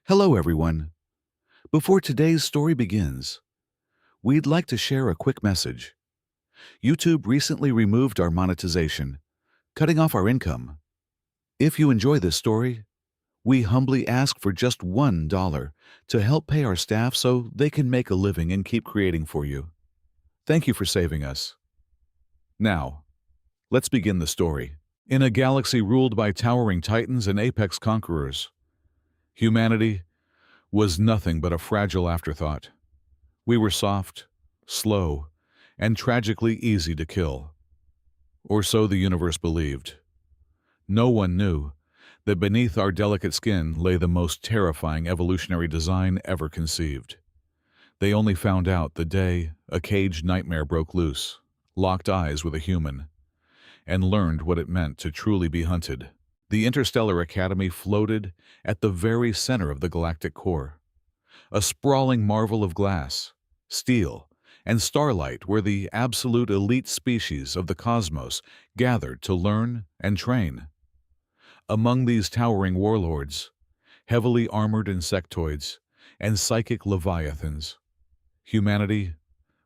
Hello, everyone. Before today's story begins, we'd like to share a quick message. YouTube recently removed our monetization, cutting off our income. If you enjoy this story, we humbly ask for just $1 to help pay our staff so they can make a living and keep creating for you. Thank you for saving us. Now, let's begin the story. In a galaxy ruled by towering titans and apex conquerors, humanity was nothing but a fragile afterthought. We were soft, slow, and tragically easy to kill. Or so the universe believed. No one knew that beneath our delicate skin lay the most terrifying evolutionary design ever conceived. They only found out the day a caged nightmare broke loose, locked eyes with a human, and learned what it meant to truly be hunted. The Interstellar Academy floated at the very center of the galactic core, a sprawling marvel of glass, steel, and starlight where the absolute elite species of the cosmos gathered to learn and train. Among these towering warlords, heavily armored insectoids, and psychic leviathans, humanity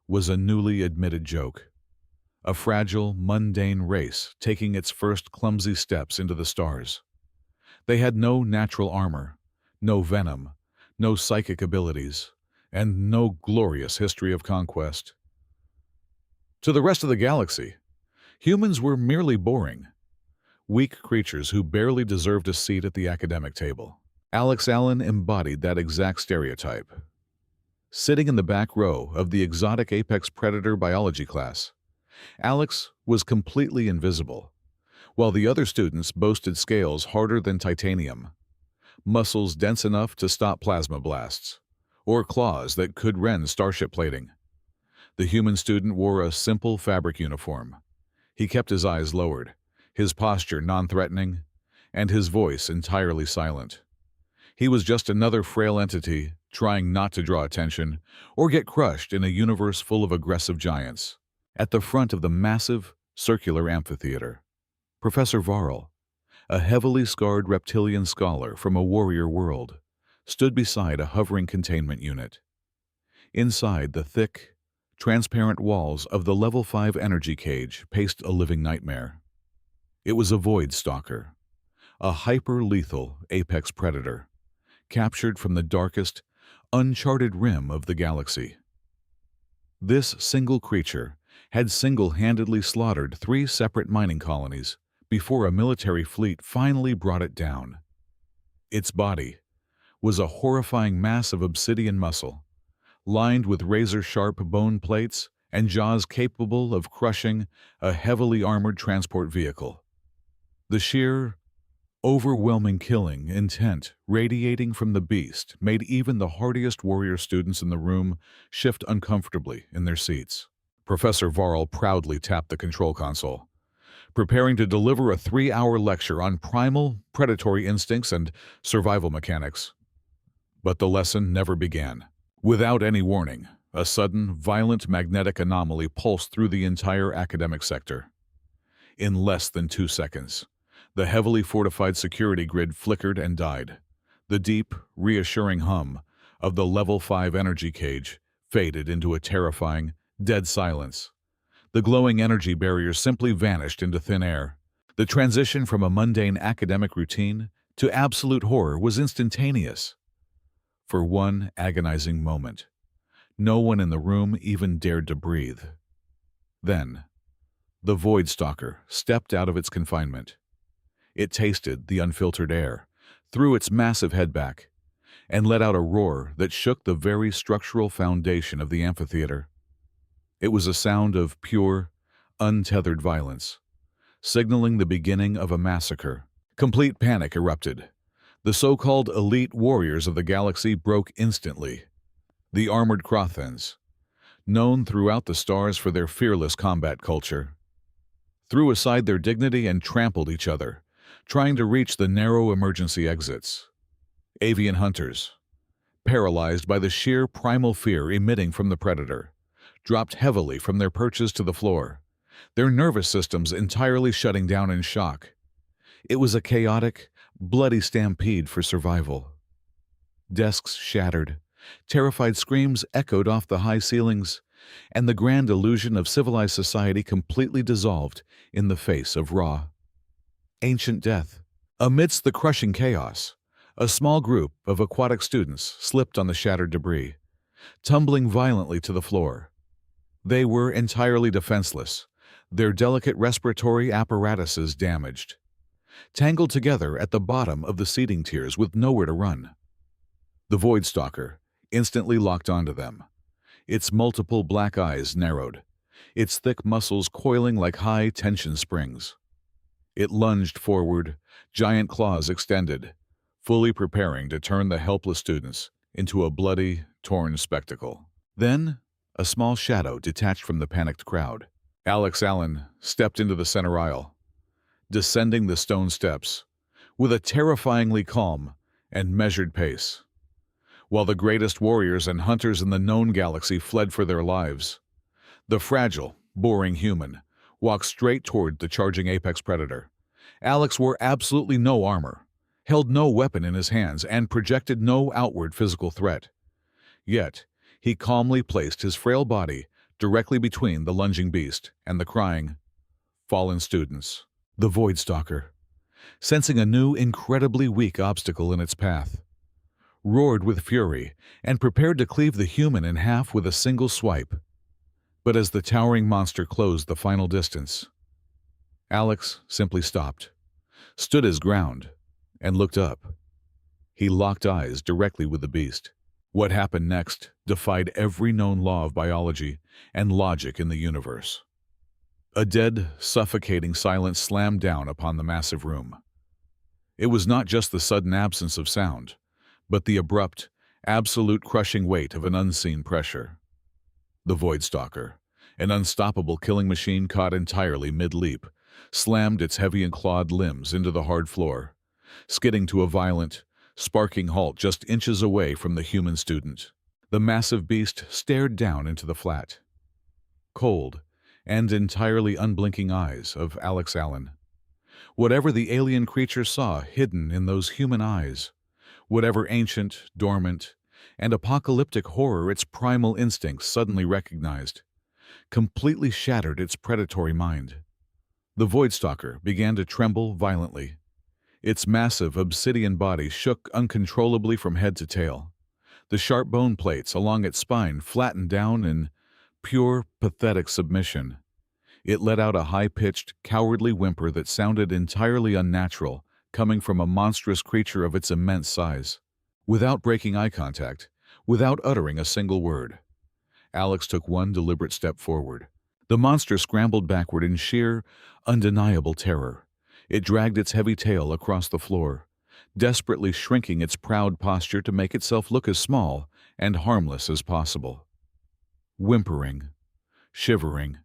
was a newly admitted joke. A fragile, mundane race taking its first clumsy steps into the stars. They had no natural armor, no venom, no psychic abilities, and no glorious history of conquest. To the rest of the galaxy, humans were merely boring, weak creatures who barely deserved a seat at the academic table. Alex Allen embodied that exact stereotype. Sitting in the back row of the exotic apex predator biology class, Alex was completely invisible, while the other students boasted scales harder than titanium, muscles dense enough to stop plasma blasts, or claws that could rend starship plating. The human student wore a simple fabric uniform. He kept his eyes lowered, his posture non-threatening, and his voice entirely silent. He was just another frail entity trying not to draw attention or get crushed in a universe full of aggressive giants. At the front of the massive, circular amphitheater, Professor Varl, a heavily scarred reptilian scholar from a warrior world, stood beside a hovering containment unit. Inside the thick, transparent walls of the Level 5 energy cage paced a living nightmare. It was a void stalker, a hyper-lethal apex predator, captured from the darkest, uncharted rim of the galaxy. This single creature had single-handedly slaughtered 3 separate mining colonies before a military fleet finally brought it down. Its body was a horrifying mass of obsidian muscle, lined with razor-sharp bone plates and jaws capable of crushing a heavily armored transport vehicle. The sheer, overwhelming killing intent radiating from the beast made even the hardiest warrior students in the room shift uncomfortably in their seats. Professor Varl proudly tapped the control console, preparing to deliver a 3-hour lecture on primal, predatory instincts and survival mechanics. But the lesson never began. Without any warning, a sudden, violent magnetic anomaly pulsed through the entire academic sector. In less than 2 seconds, the heavily fortified security grid flickered and died. The deep, reassuring hum of the Level 5 energy cage faded into a terrifying, dead silence. The glowing energy barrier simply vanished into thin air. The transition from a mundane academic routine to absolute horror was instantaneous. For one agonizing moment, no one in the room even dared to breathe. Then, the Void Stalker stepped out of its confinement. It tasted the unfiltered air, threw its massive head back, and let out a roar that shook the very structural foundation of the amphitheater. It was a sound of pure, untethered violence, signaling the beginning of a massacre. Complete panic erupted. The so-called elite warriors of the galaxy broke instantly. The armored Krothans, known throughout the stars for their fearless combat culture, threw aside their dignity and trampled each other, trying to reach the narrow emergency exits. Avian hunters, paralyzed by the sheer primal fear emitting from the predator, dropped heavily from their perches to the floor, their nervous systems entirely shutting down in shock. It was a chaotic, bloody stampede for survival. Desks shattered. Terrified screams echoed off the high ceilings, and the grand illusion of civilized society completely dissolved in the face of raw, ancient death. Amidst the crushing chaos, a small group of aquatic students slipped on the shattered debris, tumbling violently to the floor. They were entirely defenseless, their delicate respiratory apparatuses damaged, tangled together at the bottom of the seething tiers with nowhere to run. The Void Stalker instantly locked onto them, its multiple black eyes narrowed, its thick muscles coiling like high-tension springs. It lunged forward, giant claws extended, fully preparing to turn the helpless students into a bloody, torn spectacle. Then, a small shadow detached from the panicked crowd. Alex Allen stepped into the center aisle, descending the stone steps with a terrifyingly calm and measured pace. While the greatest warriors and hunters in the known galaxy fled for their lives, the fragile, boring human walked straight toward the charging apex predator. Alex wore absolutely no armor, held no weapon in his hands, and projected no outward physical threat. Yet, he calmly placed his frail body directly between the lunging beast and the crying, fallen students. The Void Stalker, sensing a new, incredibly weak obstacle in its path, roared with fury and prepared to cleave the human in half with a single swipe. But as the towering monster closed the final distance, Alex simply stopped, stood his ground, and looked up. He locked eyes directly with the beast. What happened next defied every known law of biology and logic in the universe. A dead, suffocating silence slammed down upon the massive room. It was not just the sudden absence of sound, but the abrupt, absolute crushing weight of an unseen pressure. The Void Stalker, an unstoppable killing machine caught entirely mid-leap, slammed its heavy and clawed limbs into the hard floor, skidding to a violent, sparking halt just inches away from the human student. The massive beast stared down into the flat, cold, and entirely unblinking eyes of Alex Allen. Whatever the alien creature saw hidden in those human eyes, whatever ancient, dormant, and apocalyptic horror its primal instincts suddenly recognized, completely shattered its predatory mind. The Void Stalker began to tremble violently. Its massive obsidian body shook uncontrollably from head to tail. The sharp bone plates along its spine flattened down in pure, pathetic submission. It let out a high-pitched, cowardly whimper that sounded entirely unnatural, coming from a monstrous creature of its immense size. Without breaking eye contact, without uttering a single word, Alex took one deliberate step forward. The monster scrambled backward in sheer, undeniable terror. It dragged its heavy tail across the floor, desperately shrinking its proud posture to make itself look as small and harmless as possible. Whimpering, shivering,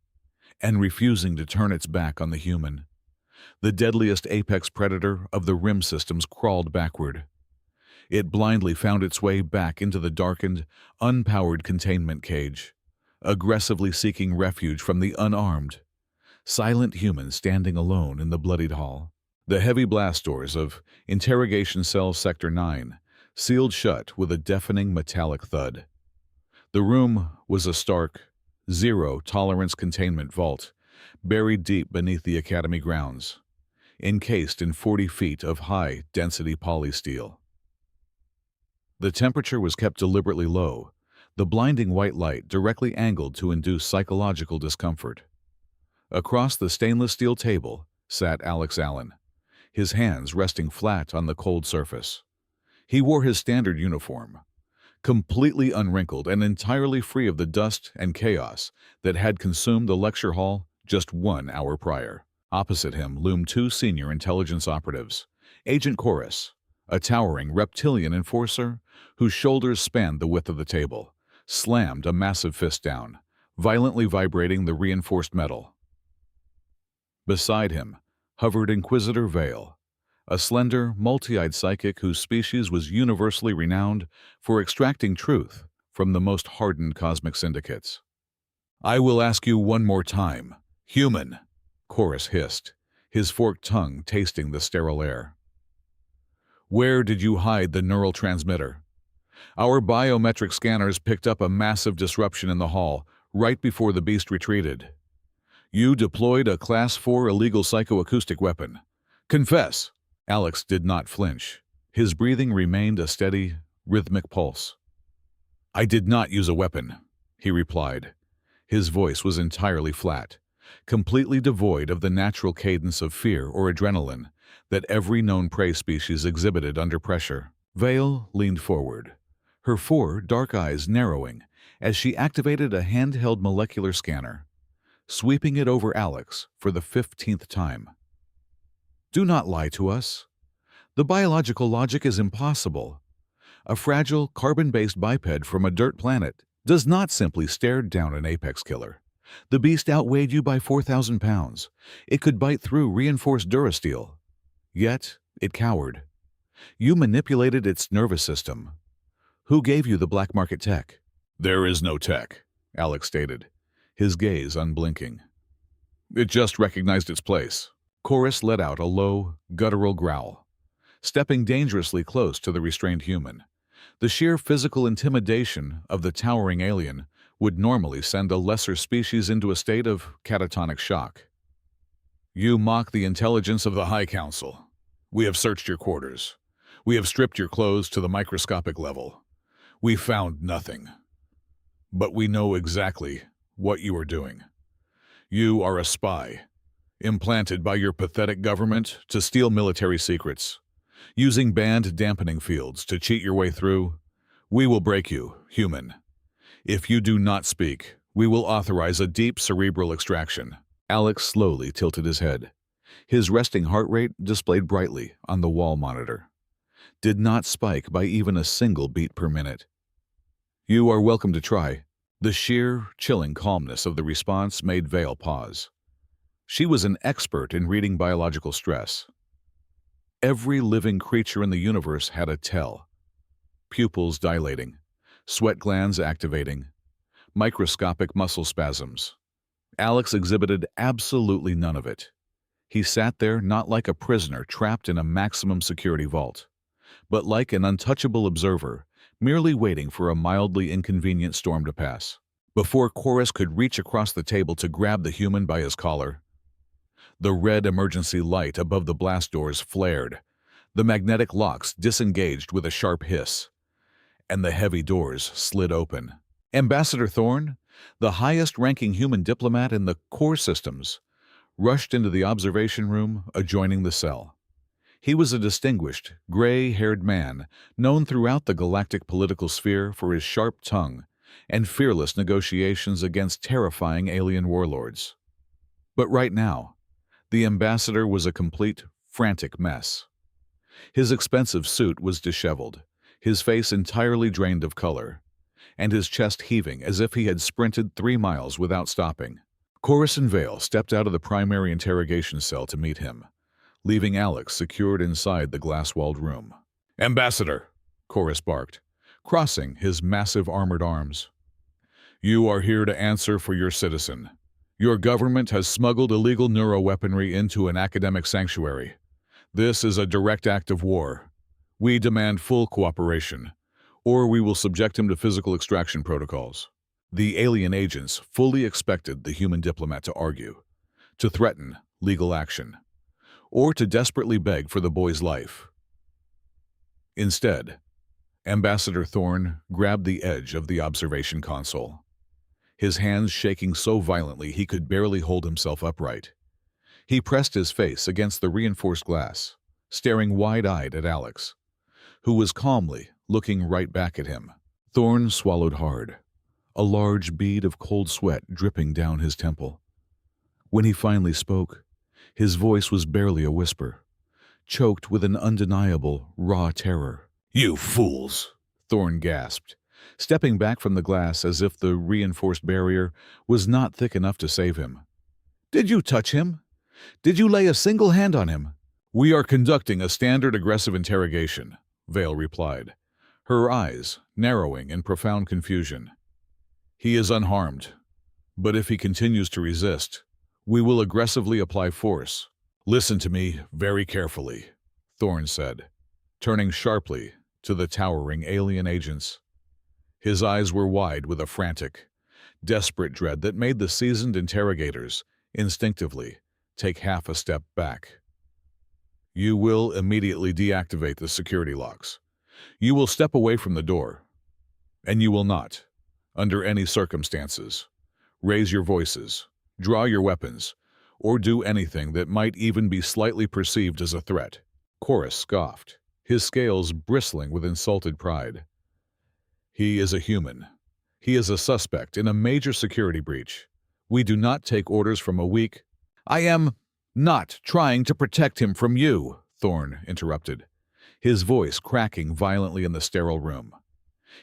and refusing to turn its back on the human, the deadliest apex predator of the rim systems crawled backward. It blindly found its way back into the darkened, unpowered containment cage, aggressively seeking refuge from the unarmed, silent human standing alone in the bloodied hall. The heavy blast doors of Interrogation Cell Sector 9 sealed shut with a deafening metallic thud. The room was a stark, zero-tolerance containment vault, buried deep beneath the Academy grounds, encased in 40 feet of high-density polysteel. The temperature was kept deliberately low, the blinding white light directly angled to induce psychological discomfort. Across the stainless steel table sat Alex Allen, his hands resting flat on the cold surface. He wore his standard uniform, completely unwrinkled and entirely free of the dust and chaos that had consumed the lecture hall just 1 hour prior. Opposite him loomed 2 senior intelligence operatives, Agent Chorus, a towering reptilian enforcer whose shoulders spanned the width of the table, slammed a massive fist down, violently vibrating the reinforced metal. Beside him hovered Inquisitor Vale, a slender, multi-eyed psychic whose species was universally renowned for extracting truth from the most hardened cosmic syndicates. "I will ask you one more time, human," Chorus hissed, his forked tongue tasting the sterile air. "Where did you hide the neural transmitter? Our biometric scanners picked up a massive disruption in the hall right before the beast retreated. You deployed a Class 4 illegal psychoacoustic weapon. Confess. Alex did not flinch. His breathing remained a steady, rhythmic pulse. I did not use a weapon, he replied. His voice was entirely flat, completely devoid of the natural cadence of fear or adrenaline that every known prey species exhibited under pressure. Vale leaned forward, her four dark eyes narrowing as she activated a handheld molecular scanner, sweeping it over Alex for the 15th time. Do not lie to us. The biological logic is impossible. A fragile, carbon-based biped from a dirt planet does not simply stare down an apex killer. The beast outweighed you by 4,000 pounds. It could bite through reinforced durasteel. Yet, it cowered. You manipulated its nervous system. Who gave you the black market tech? There is no tech, Alex stated, his gaze unblinking. It just recognized its place. Chorus let out a low, guttural growl, stepping dangerously close to the restrained human. The sheer physical intimidation of the towering alien would normally send a lesser species into a state of catatonic shock. You mock the intelligence of the High Council. We have searched your quarters. We have stripped your clothes to the microscopic level. We found nothing. But we know exactly what you are doing. You are a spy, implanted by your pathetic government to steal military secrets. Using banned dampening fields to cheat your way through, we will break you, human. If you do not speak, we will authorize a deep cerebral extraction. Alex slowly tilted his head. His resting heart rate displayed brightly on the wall monitor. Did not spike by even a single beat per minute. You are welcome to try. The sheer, chilling calmness of the response made Vale pause. She was an expert in reading biological stress. Every living creature in the universe had a tell. Pupils dilating, sweat glands activating, microscopic muscle spasms. Alex exhibited absolutely none of it. He sat there not like a prisoner trapped in a maximum security vault, but like an untouchable observer, merely waiting for a mildly inconvenient storm to pass. Before Chorus could reach across the table to grab the human by his collar, the red emergency light above the blast doors flared, the magnetic locks disengaged with a sharp hiss, and the heavy doors slid open. Ambassador Thorne, the highest-ranking human diplomat in the core systems, rushed into the observation room adjoining the cell. He was a distinguished, gray-haired man known throughout the galactic political sphere for his sharp tongue and fearless negotiations against terrifying alien warlords. But right now, the ambassador was a complete, frantic mess. His expensive suit was disheveled, his face entirely drained of color, and his chest heaving as if he had sprinted 3 miles without stopping. Chorus and Vale stepped out of the primary interrogation cell to meet him, leaving Alex secured inside the glass-walled room. "Ambassador," Chorus barked, crossing his massive armored arms. "You are here to answer for your citizen. Your government has smuggled illegal neuroweaponry into an academic sanctuary. This is a direct act of war. We demand full cooperation, or we will subject him to physical extraction protocols." The alien agents fully expected the human diplomat to argue, to threaten legal action, or to desperately beg for the boy's life. Instead, Ambassador Thorne grabbed the edge of the observation console, his hands shaking so violently he could barely hold himself upright. He pressed his face against the reinforced glass, staring wide-eyed at Alex, who was calmly looking right back at him. Thorne swallowed hard, a large bead of cold sweat dripping down his temple. When he finally spoke, his voice was barely a whisper, choked with an undeniable, raw terror. "You fools!" Thorne gasped, stepping back from the glass as if the reinforced barrier was not thick enough to save him. "Did you touch him? Did you lay a single hand on him?" "We are conducting a standard aggressive interrogation," Vale replied, her eyes narrowing in profound confusion. "He is unharmed, but if he continues to resist, we will aggressively apply force." "Listen to me very carefully," Thorne said, turning sharply to the towering alien agents. His eyes were wide with a frantic, desperate dread that made the seasoned interrogators instinctively take half a step back. You will immediately deactivate the security locks. You will step away from the door, and you will not, under any circumstances, raise your voices, draw your weapons, or do anything that might even be slightly perceived as a threat. Chorus scoffed, his scales bristling with insulted pride. He is a human. He is a suspect in a major security breach. We do not take orders from a weak— I am not trying to protect him from you, Thorne interrupted, his voice cracking violently in the sterile room.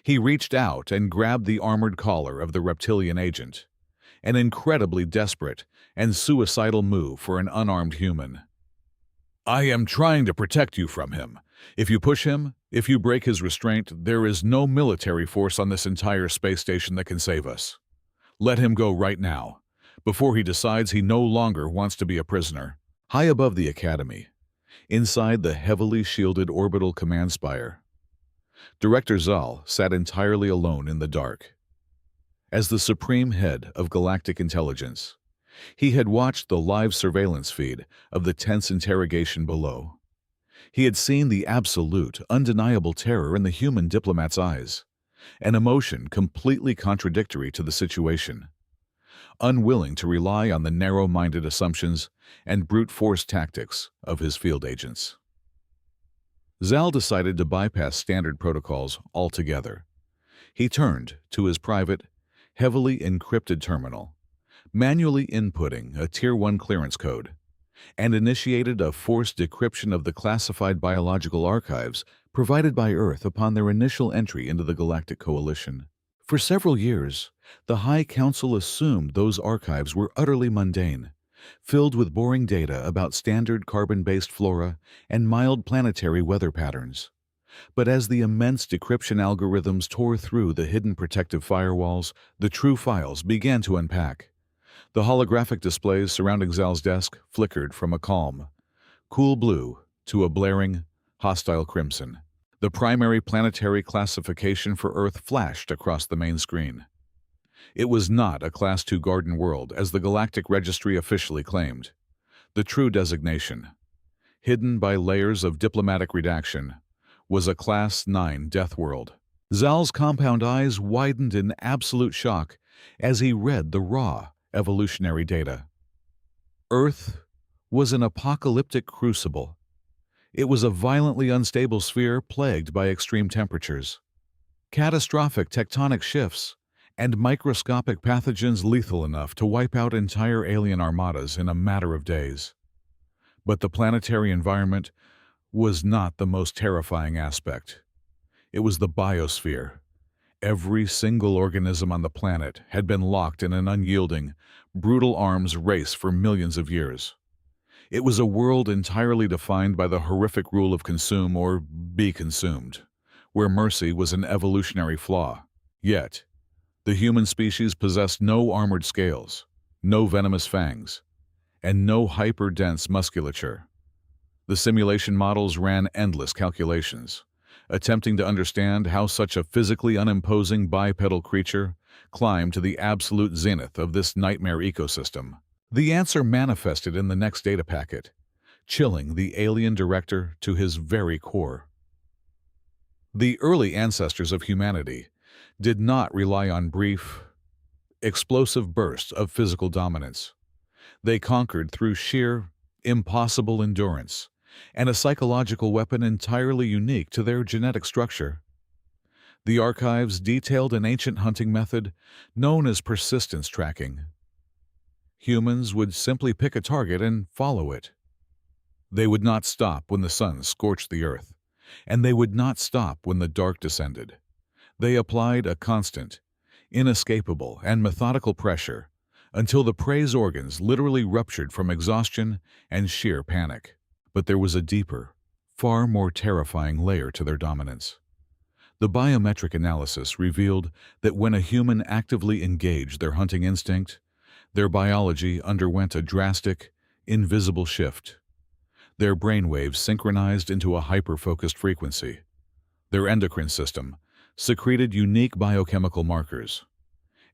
He reached out and grabbed the armored collar of the reptilian agent, an incredibly desperate and suicidal move for an unarmed human. I am trying to protect you from him. If you push him, if you break his restraint, there is no military force on this entire space station that can save us. Let him go right now, before he decides he no longer wants to be a prisoner. High above the Academy, inside the heavily shielded orbital command spire, Director Zal sat entirely alone in the dark. As the supreme head of galactic intelligence, he had watched the live surveillance feed of the tense interrogation below. He had seen the absolute, undeniable terror in the human diplomat's eyes, an emotion completely contradictory to the situation. Unwilling to rely on the narrow-minded assumptions and brute force tactics of his field agents, Zal decided to bypass standard protocols altogether. He turned to his private, heavily encrypted terminal, manually inputting a Tier 1 clearance code, and initiated a forced decryption of the classified biological archives provided by Earth upon their initial entry into the Galactic Coalition. For several years, the High Council assumed those archives were utterly mundane, filled with boring data about standard carbon-based flora and mild planetary weather patterns. But as the immense decryption algorithms tore through the hidden protective firewalls, the true files began to unpack. The holographic displays surrounding Zal's desk flickered from a calm, cool blue to a blaring, hostile crimson. The primary planetary classification for Earth flashed across the main screen. It was not a Class II garden world, as the Galactic Registry officially claimed. The true designation, hidden by layers of diplomatic redaction, was a Class IX death world. Zal's compound eyes widened in absolute shock as he read the raw, evolutionary data. Earth was an apocalyptic crucible. It was a violently unstable sphere plagued by extreme temperatures, catastrophic tectonic shifts, and microscopic pathogens lethal enough to wipe out entire alien armadas in a matter of days. But the planetary environment was not the most terrifying aspect. It was the biosphere. Every single organism on the planet had been locked in an unyielding, brutal arms race for millions of years. It was a world entirely defined by the horrific rule of consume or be consumed, where mercy was an evolutionary flaw. Yet, the human species possessed no armored scales, no venomous fangs, and no hyper-dense musculature. The simulation models ran endless calculations, attempting to understand how such a physically unimposing bipedal creature climbed to the absolute zenith of this nightmare ecosystem. The answer manifested in the next data packet, chilling the alien director to his very core. The early ancestors of humanity did not rely on brief, explosive bursts of physical dominance. They conquered through sheer, impossible endurance, and a psychological weapon entirely unique to their genetic structure. The archives detailed an ancient hunting method known as persistence tracking. Humans would simply pick a target and follow it. They would not stop when the sun scorched the earth, and they would not stop when the dark descended. They applied a constant, inescapable, and methodical pressure until the prey's organs literally ruptured from exhaustion and sheer panic. But there was a deeper, far more terrifying layer to their dominance. The biometric analysis revealed that when a human actively engaged their hunting instinct, their biology underwent a drastic, invisible shift. Their brainwaves synchronized into a hyper-focused frequency, Their endocrine system secreted unique biochemical markers,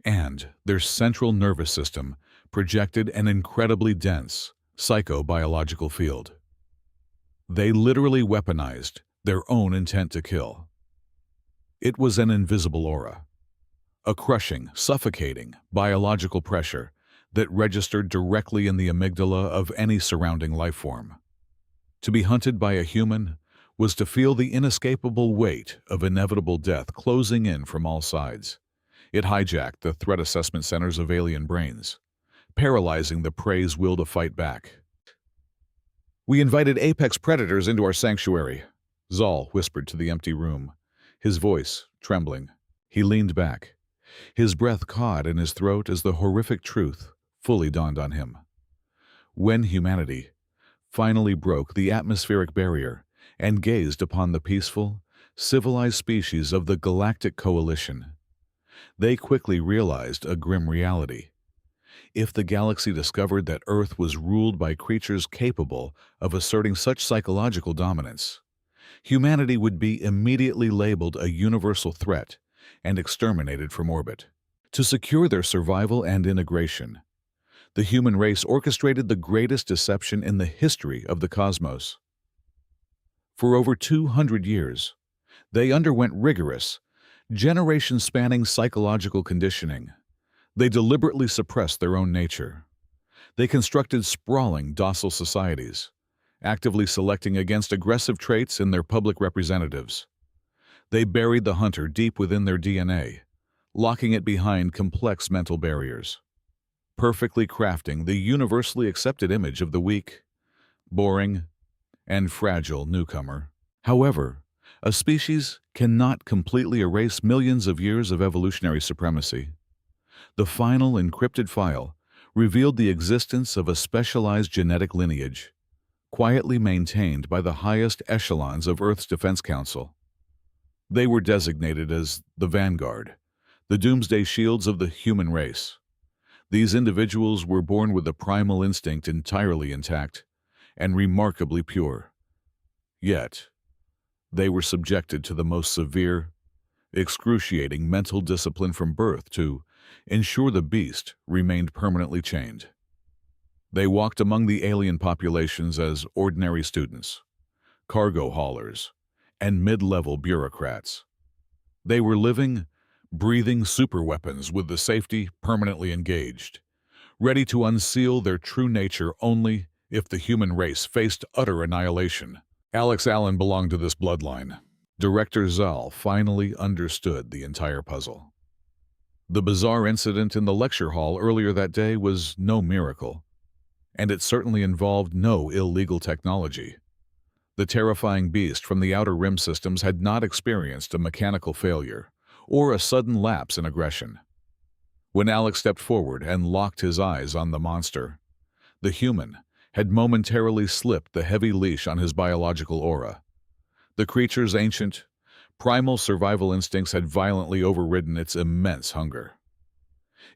and their central nervous system projected an incredibly dense psychobiological field. They literally weaponized their own intent to kill. It was an invisible aura, a crushing, suffocating biological pressure that registered directly in the amygdala of any surrounding life form. To be hunted by a human was to feel the inescapable weight of inevitable death closing in from all sides. It hijacked the threat assessment centers of alien brains, paralyzing the prey's will to fight back. "We invited apex predators into our sanctuary," Zal whispered to the empty room, his voice trembling. He leaned back, his breath caught in his throat as the horrific truth fully dawned on him. When humanity finally broke the atmospheric barrier and gazed upon the peaceful, civilized species of the Galactic Coalition, they quickly realized a grim reality. If the galaxy discovered that Earth was ruled by creatures capable of asserting such psychological dominance, humanity would be immediately labeled a universal threat and exterminated from orbit. To secure their survival and integration, the human race orchestrated the greatest deception in the history of the cosmos. For over 200 years, they underwent rigorous, generation-spanning psychological conditioning. They deliberately suppressed their own nature. They constructed sprawling, docile societies, actively selecting against aggressive traits in their public representatives. They buried the hunter deep within their DNA, locking it behind complex mental barriers, perfectly crafting the universally accepted image of the weak, boring, and fragile newcomer. However, a species cannot completely erase millions of years of evolutionary supremacy. The final encrypted file revealed the existence of a specialized genetic lineage, quietly maintained by the highest echelons of Earth's Defense Council. They were designated as the Vanguard, the doomsday shields of the human race. These individuals were born with a primal instinct entirely intact and remarkably pure. Yet, they were subjected to the most severe, excruciating mental discipline from birth to ensure the beast remained permanently chained. They walked among the alien populations as ordinary students, cargo haulers, and mid-level bureaucrats. They were living, breathing superweapons with the safety permanently engaged, ready to unseal their true nature only if the human race faced utter annihilation. Alex Allen belonged to this bloodline. Director Zal finally understood the entire puzzle. The bizarre incident in the lecture hall earlier that day was no miracle, and it certainly involved no illegal technology. The terrifying beast from the Outer Rim systems had not experienced a mechanical failure or a sudden lapse in aggression. When Alex stepped forward and locked his eyes on the monster, the human had momentarily slipped the heavy leash on his biological aura. The creature's ancient, primal survival instincts had violently overridden its immense hunger.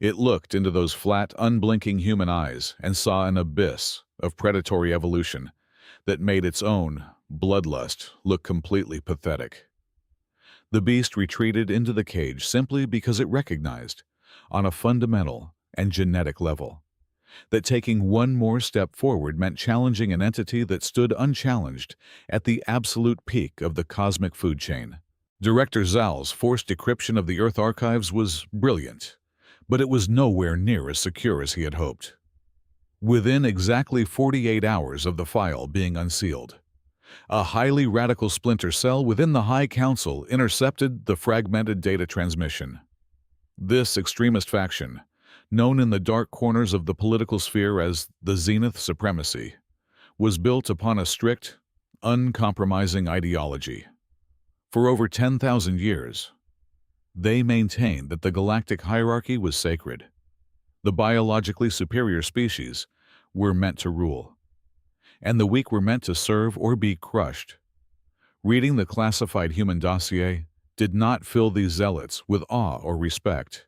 It looked into those flat, unblinking human eyes and saw an abyss of predatory evolution that made its own bloodlust look completely pathetic. The beast retreated into the cage simply because it recognized, on a fundamental and genetic level, that taking one more step forward meant challenging an entity that stood unchallenged at the absolute peak of the cosmic food chain. Director Zal's forced decryption of the Earth archives was brilliant, but it was nowhere near as secure as he had hoped. Within exactly 48 hours of the file being unsealed, a highly radical splinter cell within the High Council intercepted the fragmented data transmission. This extremist faction, known in the dark corners of the political sphere as the Zenith Supremacy, was built upon a strict, uncompromising ideology. For over 10,000 years, they maintained that the galactic hierarchy was sacred. The biologically superior species were meant to rule, and the weak were meant to serve or be crushed. Reading the classified human dossier did not fill these zealots with awe or respect.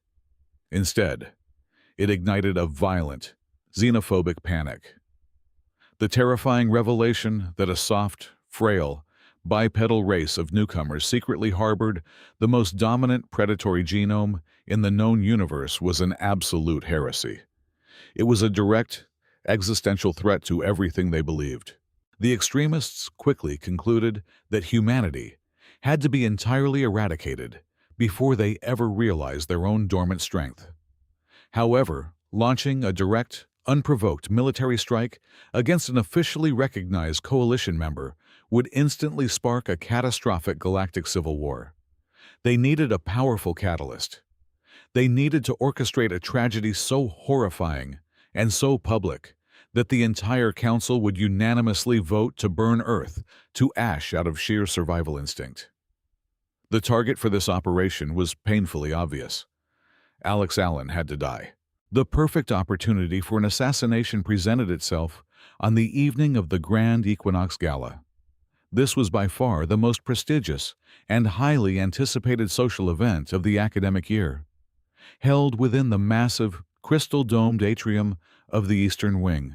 Instead, it ignited a violent, xenophobic panic. The terrifying revelation that a soft, frail, bipedal race of newcomers secretly harbored the most dominant predatory genome in the known universe was an absolute heresy. It was a direct, existential threat to everything they believed. The extremists quickly concluded that humanity had to be entirely eradicated before they ever realized their own dormant strength. However, launching a direct, unprovoked military strike against an officially recognized coalition member would instantly spark a catastrophic galactic civil war. They needed a powerful catalyst. They needed to orchestrate a tragedy so horrifying and so public that the entire council would unanimously vote to burn Earth to ash out of sheer survival instinct. The target for this operation was painfully obvious. Alex Allen had to die. The perfect opportunity for an assassination presented itself on the evening of the Grand Equinox Gala. This was by far the most prestigious and highly anticipated social event of the academic year, held within the massive, crystal-domed atrium of the Eastern Wing.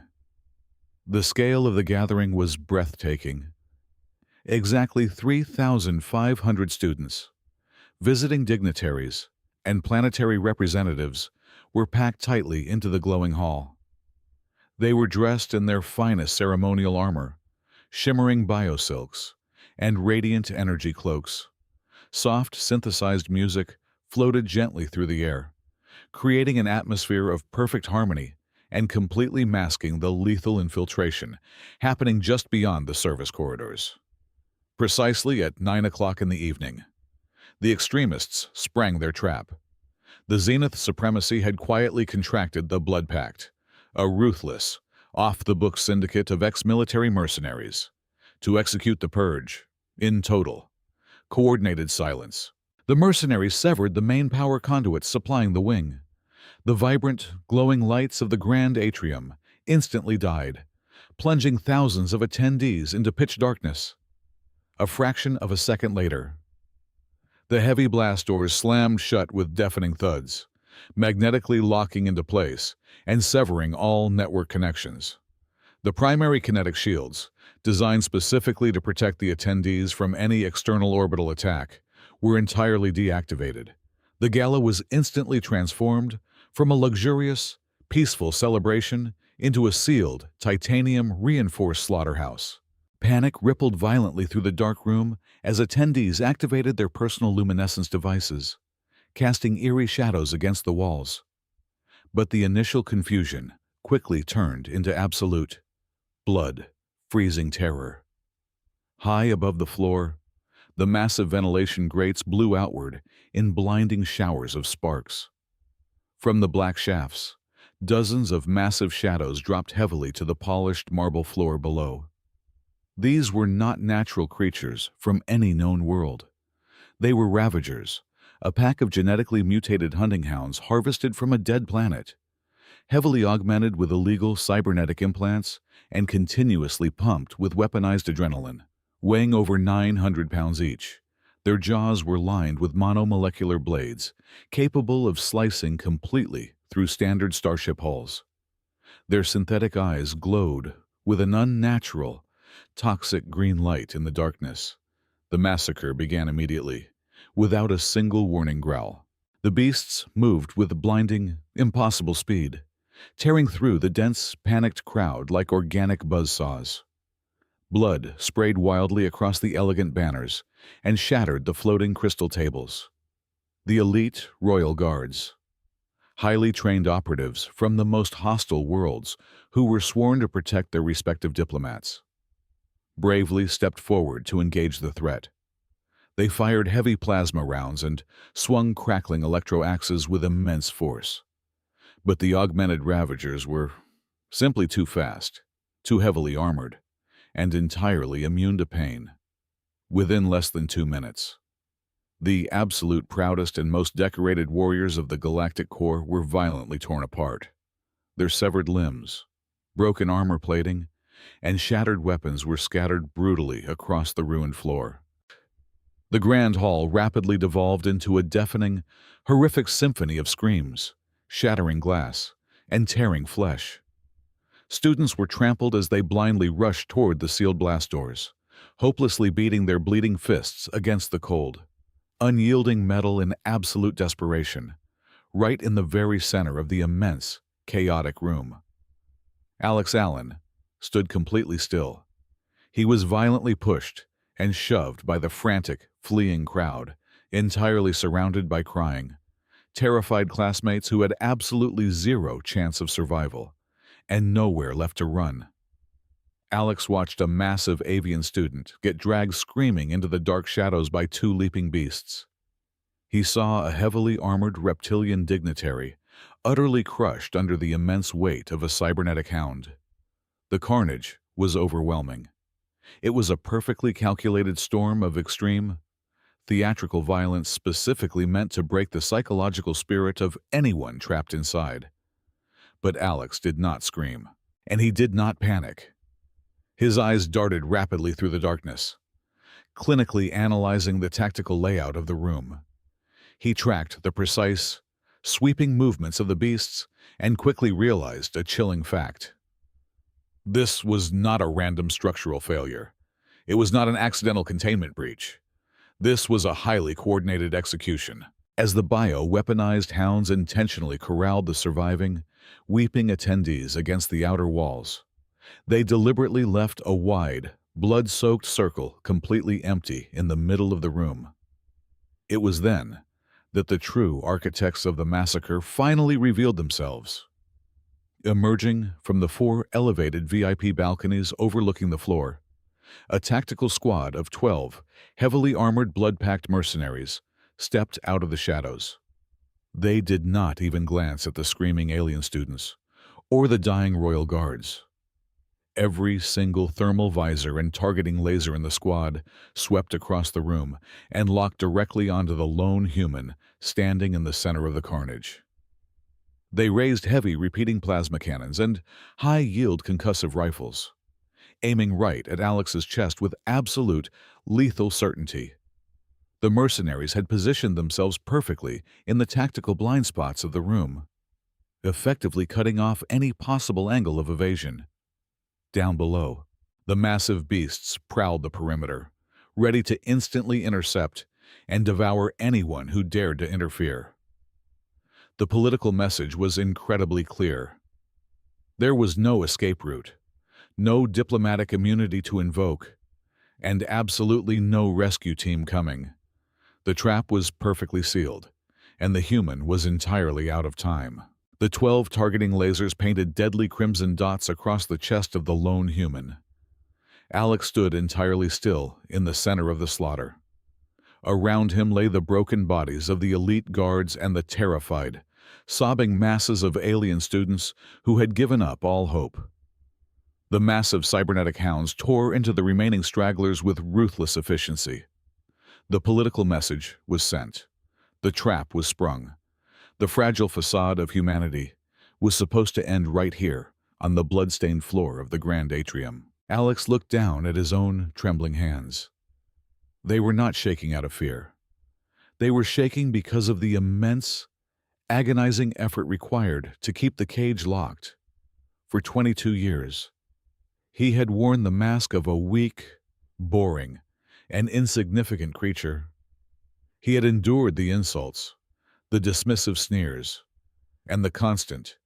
The scale of the gathering was breathtaking. Exactly 3,500 students, visiting dignitaries, and planetary representatives were packed tightly into the glowing hall. They were dressed in their finest ceremonial armor, shimmering biosilks, and radiant energy cloaks. Soft, synthesized music floated gently through the air, creating an atmosphere of perfect harmony and completely masking the lethal infiltration happening just beyond the service corridors. Precisely at 9 o'clock in the evening, the extremists sprang their trap. The Zenith Supremacy had quietly contracted the Blood Pact, a ruthless, off-the-book syndicate of ex-military mercenaries, to execute the purge, in total, coordinated silence. The mercenaries severed the main power conduits supplying the wing. The vibrant, glowing lights of the grand atrium instantly died, plunging thousands of attendees into pitch darkness. A fraction of a second later, the heavy blast doors slammed shut with deafening thuds, magnetically locking into place and severing all network connections. The primary kinetic shields, designed specifically to protect the attendees from any external orbital attack, were entirely deactivated. The gala was instantly transformed from a luxurious, peaceful celebration into a sealed, titanium-reinforced slaughterhouse. Panic rippled violently through the dark room as attendees activated their personal luminescence devices, casting eerie shadows against the walls. But the initial confusion quickly turned into absolute, blood-freezing terror. High above the floor, the massive ventilation grates blew outward in blinding showers of sparks. From the black shafts, dozens of massive shadows dropped heavily to the polished marble floor below. These were not natural creatures from any known world. They were Ravagers, a pack of genetically mutated hunting hounds harvested from a dead planet, heavily augmented with illegal cybernetic implants and continuously pumped with weaponized adrenaline. Weighing over 900 pounds each, their jaws were lined with monomolecular blades, capable of slicing completely through standard starship hulls. Their synthetic eyes glowed with an unnatural, toxic green light in the darkness. The massacre began immediately, without a single warning growl. The beasts moved with blinding, impossible speed, tearing through the dense, panicked crowd like organic buzzsaws. Blood sprayed wildly across the elegant banners and shattered the floating crystal tables. The elite royal guards, highly trained operatives from the most hostile worlds who were sworn to protect their respective diplomats, bravely stepped forward to engage the threat. They fired heavy plasma rounds and swung crackling electro-axes with immense force. But the augmented Ravagers were simply too fast, too heavily armored, and entirely immune to pain. Within less than 2 minutes, the absolute proudest and most decorated warriors of the Galactic Corps were violently torn apart. Their severed limbs, broken armor plating, and shattered weapons were scattered brutally across the ruined floor. The grand hall rapidly devolved into a deafening, horrific symphony of screams, shattering glass, and tearing flesh. Students were trampled as they blindly rushed toward the sealed blast doors, hopelessly beating their bleeding fists against the cold, unyielding metal in absolute desperation, right in the very center of the immense, chaotic room. Alex Allen stood completely still. He was violently pushed and shoved by the frantic, fleeing crowd, entirely surrounded by crying, terrified classmates who had absolutely zero chance of survival, and nowhere left to run. Alex watched a massive avian student get dragged screaming into the dark shadows by two leaping beasts. He saw a heavily armored reptilian dignitary, utterly crushed under the immense weight of a cybernetic hound. The carnage was overwhelming. It was a perfectly calculated storm of extreme, theatrical violence specifically meant to break the psychological spirit of anyone trapped inside. But Alex did not scream, and he did not panic. His eyes darted rapidly through the darkness, clinically analyzing the tactical layout of the room. He tracked the precise, sweeping movements of the beasts and quickly realized a chilling fact. This was not a random structural failure. It was not an accidental containment breach. This was a highly coordinated execution. As the bio-weaponized hounds intentionally corralled the surviving, weeping attendees against the outer walls, they deliberately left a wide, blood-soaked circle completely empty in the middle of the room. It was then that the true architects of the massacre finally revealed themselves. Emerging from the four elevated VIP balconies overlooking the floor, a tactical squad of 12 heavily armored blood-packed mercenaries stepped out of the shadows. They did not even glance at the screaming alien students or the dying royal guards. Every single thermal visor and targeting laser in the squad swept across the room and locked directly onto the lone human standing in the center of the carnage. They raised heavy repeating plasma cannons and high-yield concussive rifles, aiming right at Alex's chest with absolute, lethal certainty. The mercenaries had positioned themselves perfectly in the tactical blind spots of the room, effectively cutting off any possible angle of evasion. Down below, the massive beasts prowled the perimeter, ready to instantly intercept and devour anyone who dared to interfere. The political message was incredibly clear. There was no escape route, no diplomatic immunity to invoke, and absolutely no rescue team coming. The trap was perfectly sealed, and the human was entirely out of time. The 12 targeting lasers painted deadly crimson dots across the chest of the lone human. Alex stood entirely still in the center of the slaughter. Around him lay the broken bodies of the elite guards and the terrified, sobbing masses of alien students who had given up all hope. The massive cybernetic hounds tore into the remaining stragglers with ruthless efficiency. The political message was sent. The trap was sprung. The fragile facade of humanity was supposed to end right here on the blood-stained floor of the grand atrium. Alex looked down at his own trembling hands. They were not shaking out of fear. They were shaking because of the immense, agonizing effort required to keep the cage locked. For 22 years, he had worn the mask of a weak, boring, and insignificant creature. He had endured the insults, the dismissive sneers, and the constant,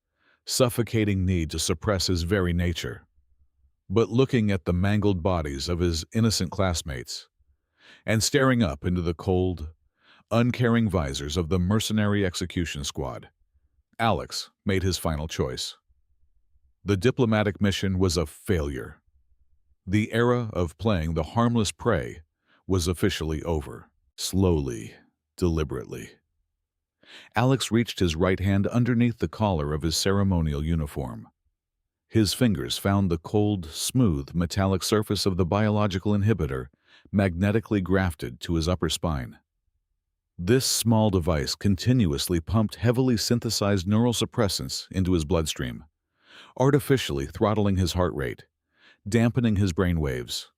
suffocating need to suppress his very nature. But looking at the mangled bodies of his innocent classmates, and staring up into the cold, uncaring visors of the mercenary execution squad, Alex made his final choice. The diplomatic mission was a failure. The era of playing the harmless prey was officially over. Slowly, deliberately, Alex reached his right hand underneath the collar of his ceremonial uniform. His fingers found the cold, smooth, metallic surface of the biological inhibitor magnetically grafted to his upper spine. This small device continuously pumped heavily synthesized neural suppressants into his bloodstream, artificially throttling his heart rate, dampening his brain waves,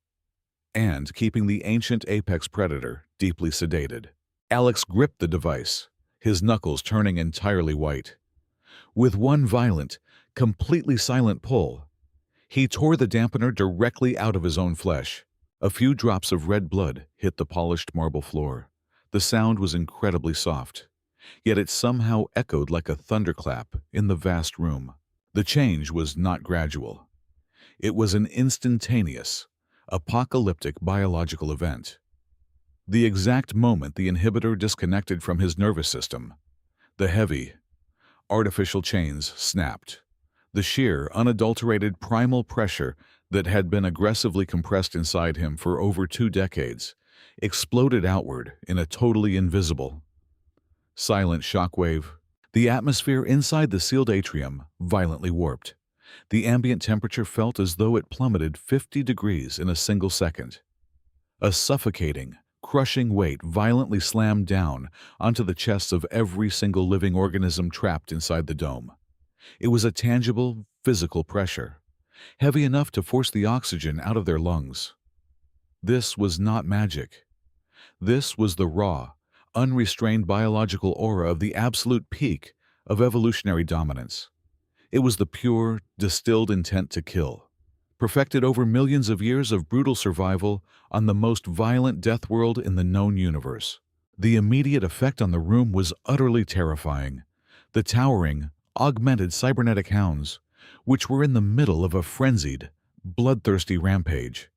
and keeping the ancient apex predator deeply sedated. Alex gripped the device, his knuckles turning entirely white. With one violent, completely silent pull, he tore the dampener directly out of his own flesh, A few drops of red blood hit the polished marble floor. The sound was incredibly soft, yet it somehow echoed like a thunderclap in the vast room. The change was not gradual. It was an instantaneous, apocalyptic biological event. The exact moment the inhibitor disconnected from his nervous system, the heavy, artificial chains snapped. The sheer, unadulterated primal pressure that had been aggressively compressed inside him for over 2 decades exploded outward in a totally invisible, silent shockwave. The atmosphere inside the sealed atrium violently warped. The ambient temperature felt as though it plummeted 50 degrees in a single second. A suffocating, crushing weight violently slammed down onto the chests of every single living organism trapped inside the dome. It was a tangible, physical pressure, heavy enough to force the oxygen out of their lungs. This was not magic. This was the raw, unrestrained biological aura of the absolute peak of evolutionary dominance. It was the pure, distilled intent to kill, perfected over millions of years of brutal survival on the most violent death world in the known universe. The immediate effect on the room was utterly terrifying. The towering, augmented cybernetic hounds, which were in the middle of a frenzied, bloodthirsty rampage,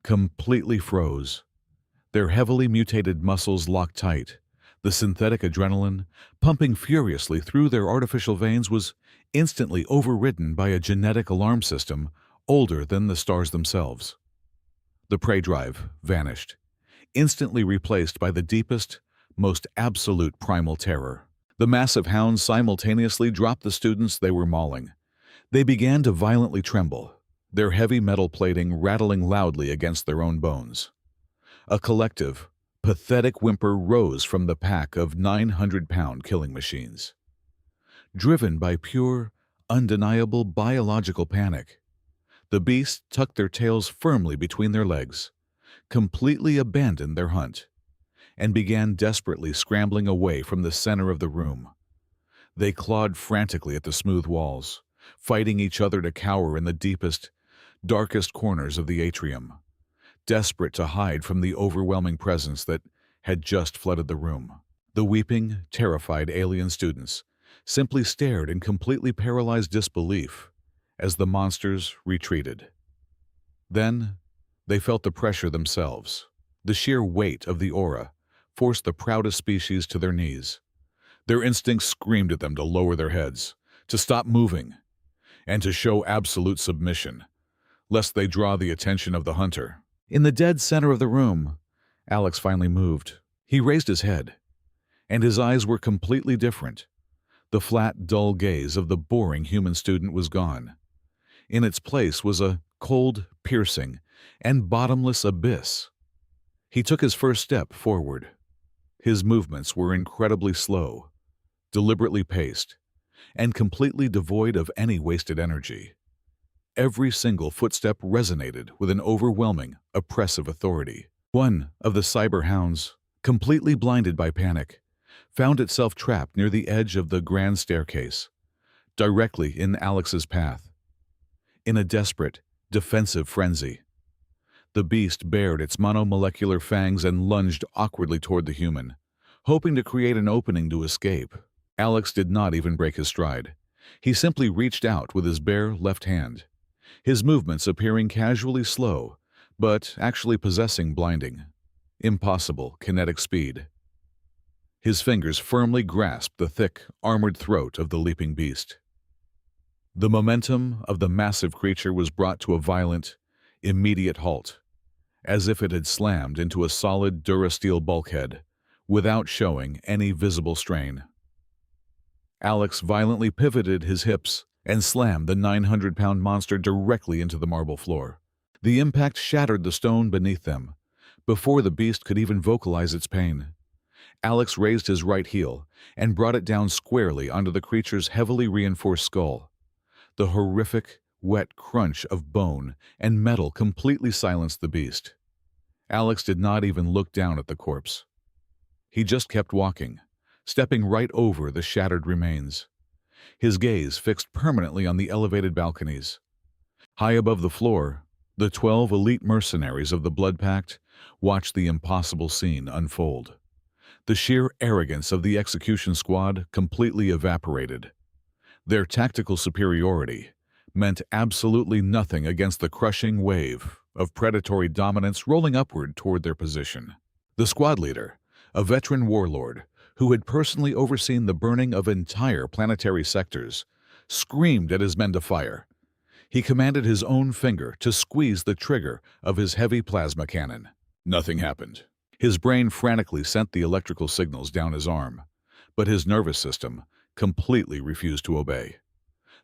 completely froze. Their heavily mutated muscles locked tight. The synthetic adrenaline, pumping furiously through their artificial veins, was instantly overridden by a genetic alarm system older than the stars themselves. The prey drive vanished, instantly replaced by the deepest, most absolute primal terror. The massive hounds simultaneously dropped the students they were mauling. They began to violently tremble, their heavy metal plating rattling loudly against their own bones. A collective, pathetic whimper rose from the pack of 900-pound killing machines. Driven by pure, undeniable biological panic, the beasts tucked their tails firmly between their legs, completely abandoned their hunt, and began desperately scrambling away from the center of the room. They clawed frantically at the smooth walls, fighting each other to cower in the deepest, darkest corners of the atrium, desperate to hide from the overwhelming presence that had just flooded the room. The weeping, terrified alien students simply stared in completely paralyzed disbelief as the monsters retreated. Then, they felt the pressure themselves. The sheer weight of the aura forced the proudest species to their knees. Their instincts screamed at them to lower their heads, to stop moving, and to show absolute submission, lest they draw the attention of the hunter. In the dead center of the room, Alex finally moved. He raised his head, and his eyes were completely different. The flat, dull gaze of the boring human student was gone. In its place was a cold, piercing, and bottomless abyss. He took his first step forward. His movements were incredibly slow, deliberately paced, and completely devoid of any wasted energy. Every single footstep resonated with an overwhelming, oppressive authority. One of the cyber hounds, completely blinded by panic, found itself trapped near the edge of the grand staircase, directly in Alex's path. In a desperate, defensive frenzy, the beast bared its monomolecular fangs and lunged awkwardly toward the human, hoping to create an opening to escape. Alex did not even break his stride. He simply reached out with his bare left hand, his movements appearing casually slow, but actually possessing blinding, impossible kinetic speed. His fingers firmly grasped the thick, armored throat of the leaping beast. The momentum of the massive creature was brought to a violent, immediate halt, as if it had slammed into a solid durasteel bulkhead, without showing any visible strain. Alex violently pivoted his hips and slammed the 900-pound monster directly into the marble floor. The impact shattered the stone beneath them, before the beast could even vocalize its pain. Alex raised his right heel and brought it down squarely onto the creature's heavily reinforced skull. The horrific, wet crunch of bone and metal completely silenced the beast. Alex did not even look down at the corpse. He just kept walking, stepping right over the shattered remains, his gaze fixed permanently on the elevated balconies. High above the floor, The 12 elite mercenaries of the Blood Pact watched the impossible scene unfold. The sheer arrogance of the execution squad completely evaporated. Their tactical superiority meant absolutely nothing against the crushing wave of predatory dominance rolling upward toward their position. The squad leader, a veteran warlord who had personally overseen the burning of entire planetary sectors, screamed at his men to fire. He commanded his own finger to squeeze the trigger of his heavy plasma cannon. Nothing happened. His brain frantically sent the electrical signals down his arm, but his nervous system completely refused to obey.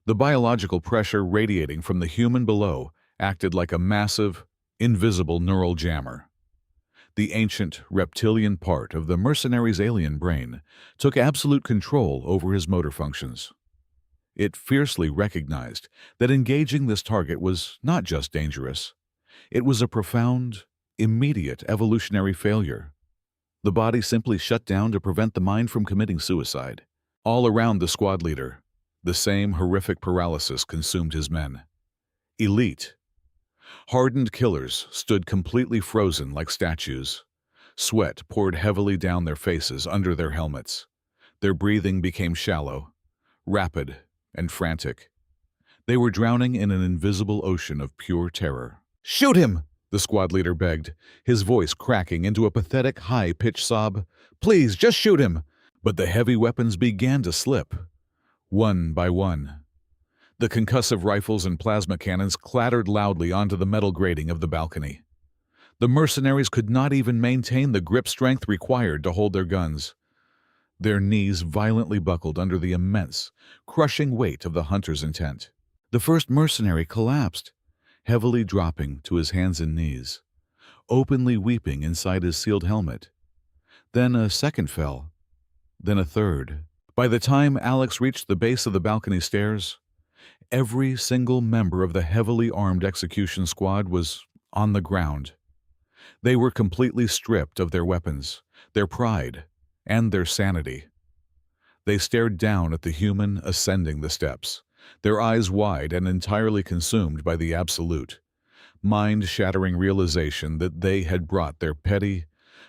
The biological pressure radiating from the human below acted like a massive, invisible neural jammer. The ancient reptilian part of the mercenary's alien brain took absolute control over his motor functions. It fiercely recognized that engaging this target was not just dangerous, it was a profound, immediate evolutionary failure. The body simply shut down to prevent the mind from committing suicide. All around the squad leader, the same horrific paralysis consumed his men. Elite, hardened killers stood completely frozen like statues. Sweat poured heavily down their faces under their helmets. Their breathing became shallow, rapid, and frantic. They were drowning in an invisible ocean of pure terror. "Shoot him!" the squad leader begged, his voice cracking into a pathetic, high-pitched sob. "Please, just shoot him!" But the heavy weapons began to slip, one by one. The concussive rifles and plasma cannons clattered loudly onto the metal grating of the balcony. The mercenaries could not even maintain the grip strength required to hold their guns. Their knees violently buckled under the immense, crushing weight of the hunter's intent. The first mercenary collapsed, heavily dropping to his hands and knees, openly weeping inside his sealed helmet. Then a second fell, then a third. By the time Alex reached the base of the balcony stairs, every single member of the heavily armed execution squad was on the ground. They were completely stripped of their weapons, their pride, and their sanity. They stared down at the human ascending the steps, their eyes wide and entirely consumed by the absolute, mind-shattering realization that they had brought their petty,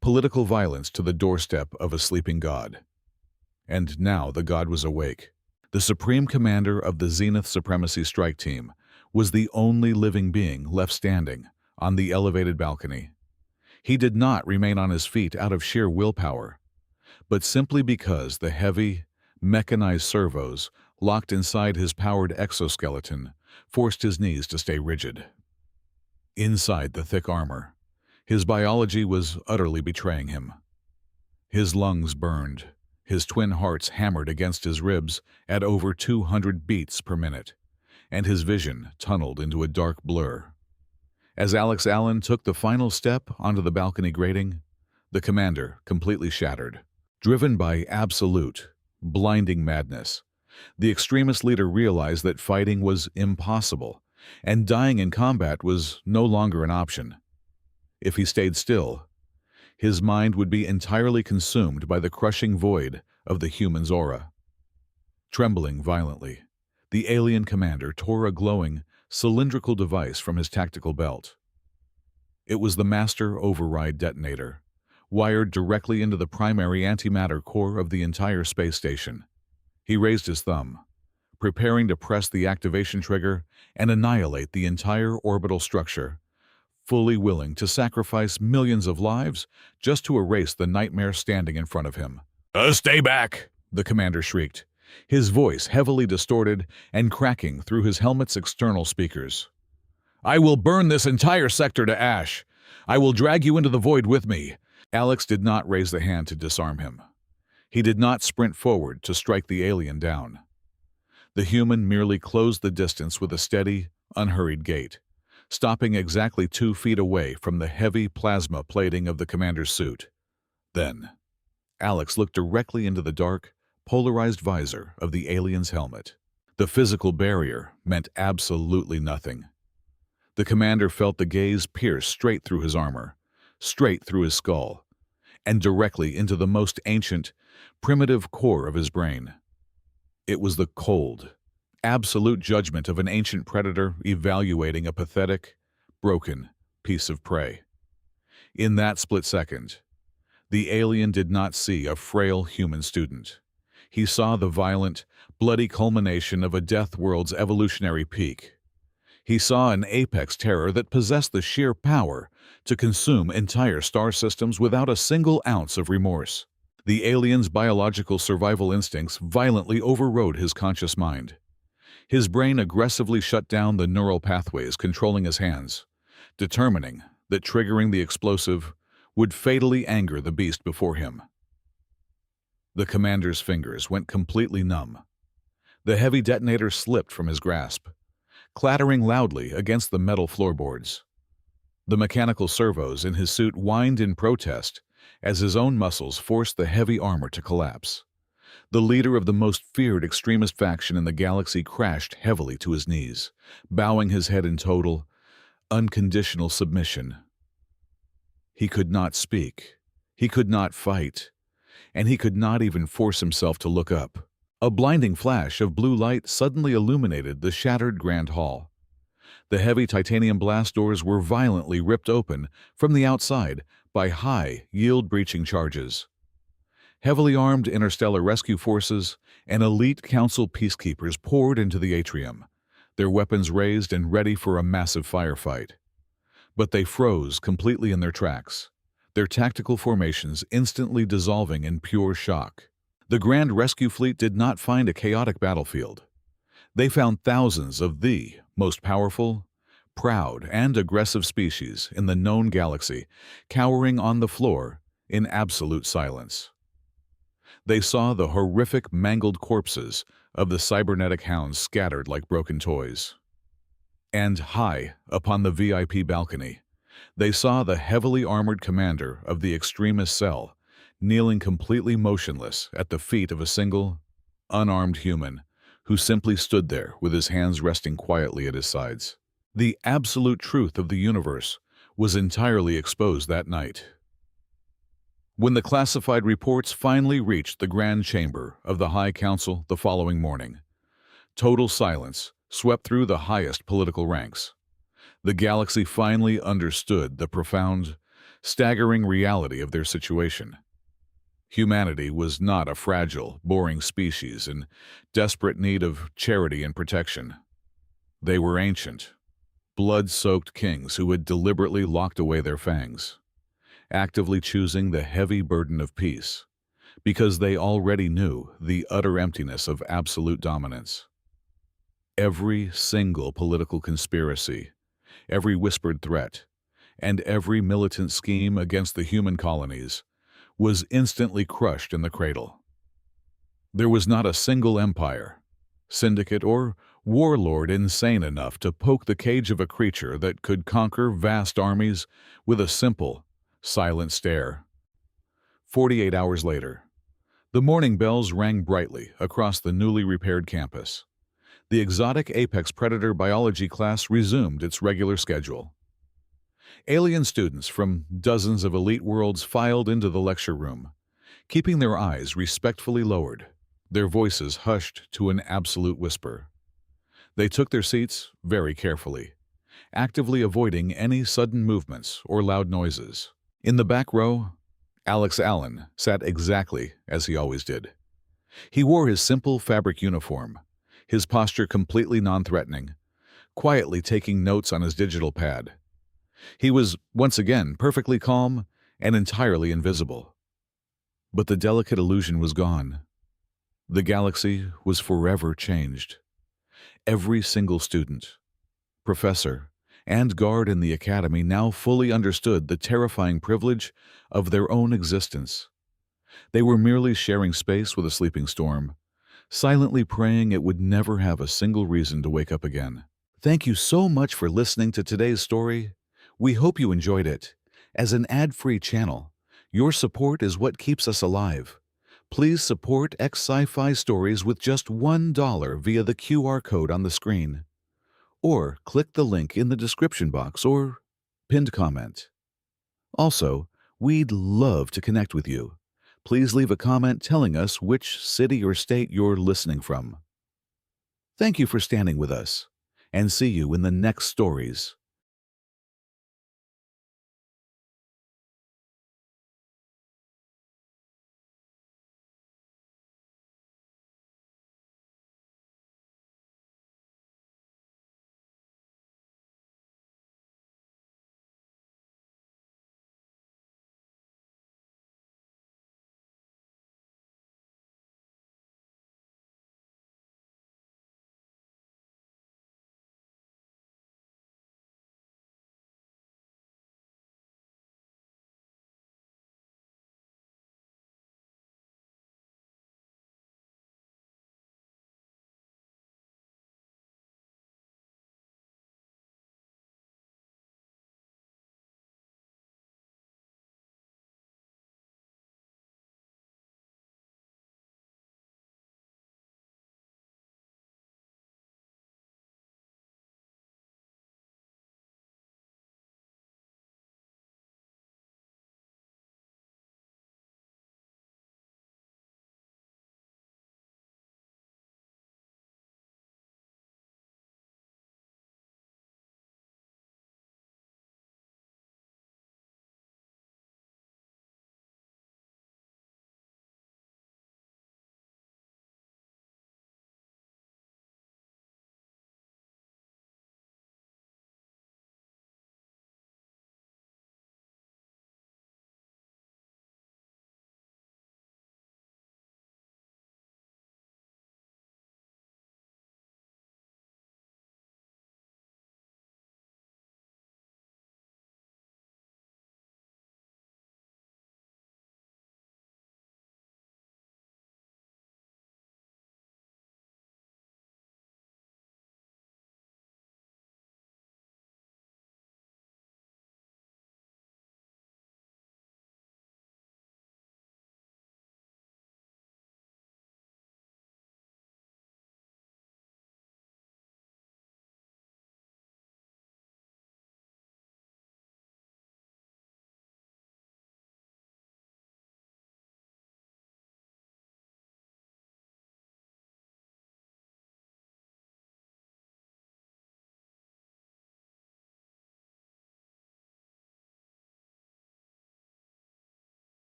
political violence to the doorstep of a sleeping god. And now the god was awake. The supreme commander of the Zenith Supremacy Strike Team was the only living being left standing on the elevated balcony. He did not remain on his feet out of sheer willpower, but simply because the heavy, mechanized servos locked inside his powered exoskeleton forced his knees to stay rigid. Inside the thick armor, his biology was utterly betraying him. His lungs burned, his twin hearts hammered against his ribs at over 200 beats per minute, and his vision tunneled into a dark blur. As Alex Allen took the final step onto the balcony grating, the commander completely shattered. Driven by absolute, blinding madness, the extremist leader realized that fighting was impossible, and dying in combat was no longer an option. If he stayed still, his mind would be entirely consumed by the crushing void of the human's aura. Trembling violently, the alien commander tore a glowing, cylindrical device from his tactical belt. It was the master override detonator, wired directly into the primary antimatter core of the entire space station. He raised his thumb, preparing to press the activation trigger and annihilate the entire orbital structure, fully willing to sacrifice millions of lives just to erase the nightmare standing in front of him. "Stay back!" the commander shrieked, his voice heavily distorted and cracking through his helmet's external speakers. "I will burn this entire sector to ash. I will drag you into the void with me." Alex did not raise the hand to disarm him. He did not sprint forward to strike the alien down. The human merely closed the distance with a steady, unhurried gait, stopping exactly 2 feet away from the heavy plasma plating of the commander's suit. Then, Alex looked directly into the dark, polarized visor of the alien's helmet. The physical barrier meant absolutely nothing. The commander felt the gaze pierce straight through his armor, straight through his skull, and directly into the most ancient, primitive core of his brain. It was the cold, absolute judgment of an ancient predator evaluating a pathetic, broken piece of prey. In that split second, the alien did not see a frail human student. He saw the violent, bloody culmination of a death world's evolutionary peak. He saw an apex terror that possessed the sheer power to consume entire star systems without a single ounce of remorse. The alien's biological survival instincts violently overrode his conscious mind. His brain aggressively shut down the neural pathways controlling his hands, determining that triggering the explosive would fatally anger the beast before him. The commander's fingers went completely numb. The heavy detonator slipped from his grasp, clattering loudly against the metal floorboards. The mechanical servos in his suit whined in protest as his own muscles forced the heavy armor to collapse. The leader of the most feared extremist faction in the galaxy crashed heavily to his knees, bowing his head in total, unconditional submission. He could not speak, he could not fight, and he could not even force himself to look up. A blinding flash of blue light suddenly illuminated the shattered Grand Hall. The heavy titanium blast doors were violently ripped open from the outside by high, yield-breaching charges. Heavily armed interstellar rescue forces and elite council peacekeepers poured into the atrium, their weapons raised and ready for a massive firefight. But they froze completely in their tracks, their tactical formations instantly dissolving in pure shock. The Grand Rescue Fleet did not find a chaotic battlefield. They found thousands of the most powerful, proud, and aggressive species in the known galaxy cowering on the floor in absolute silence. They saw the horrific mangled corpses of the cybernetic hounds scattered like broken toys. And high upon the VIP balcony, they saw the heavily armored commander of the extremist cell kneeling completely motionless at the feet of a single, unarmed human who simply stood there with his hands resting quietly at his sides. The absolute truth of the universe was entirely exposed that night. When the classified reports finally reached the Grand Chamber of the High Council the following morning, total silence swept through the highest political ranks. The galaxy finally understood the profound, staggering reality of their situation. Humanity was not a fragile, boring species in desperate need of charity and protection. They were ancient, blood-soaked kings who had deliberately locked away their fangs, actively choosing the heavy burden of peace, because they already knew the utter emptiness of absolute dominance. Every single political conspiracy, every whispered threat, and every militant scheme against the human colonies was instantly crushed in the cradle. There was not a single empire, syndicate, or warlord insane enough to poke the cage of a creature that could conquer vast armies with a simple, silent stare. 48 hours later, the morning bells rang brightly across the newly repaired campus. The exotic apex predator biology class resumed its regular schedule. Alien students from dozens of elite worlds filed into the lecture room, keeping their eyes respectfully lowered, their voices hushed to an absolute whisper. They took their seats very carefully, actively avoiding any sudden movements or loud noises. In the back row, Alex Allen sat exactly as he always did. He wore his simple fabric uniform, his posture completely non-threatening, quietly taking notes on his digital pad. He was, once again, perfectly calm and entirely invisible. But the delicate illusion was gone. The galaxy was forever changed. Every single student, professor, and guard in the academy now fully understood the terrifying privilege of their own existence. They were merely sharing space with a sleeping storm, silently praying it would never have a single reason to wake up again. Thank you so much for listening to today's story. We hope you enjoyed it. As an ad-free channel, your support is what keeps us alive. Please support Sci-fi stories with just $1 via the QR code on the screen. Or click the link in the description box or pinned comment. Also, we'd love to connect with you. Please leave a comment telling us which city or state you're listening from. Thank you for standing with us, and see you in the next stories.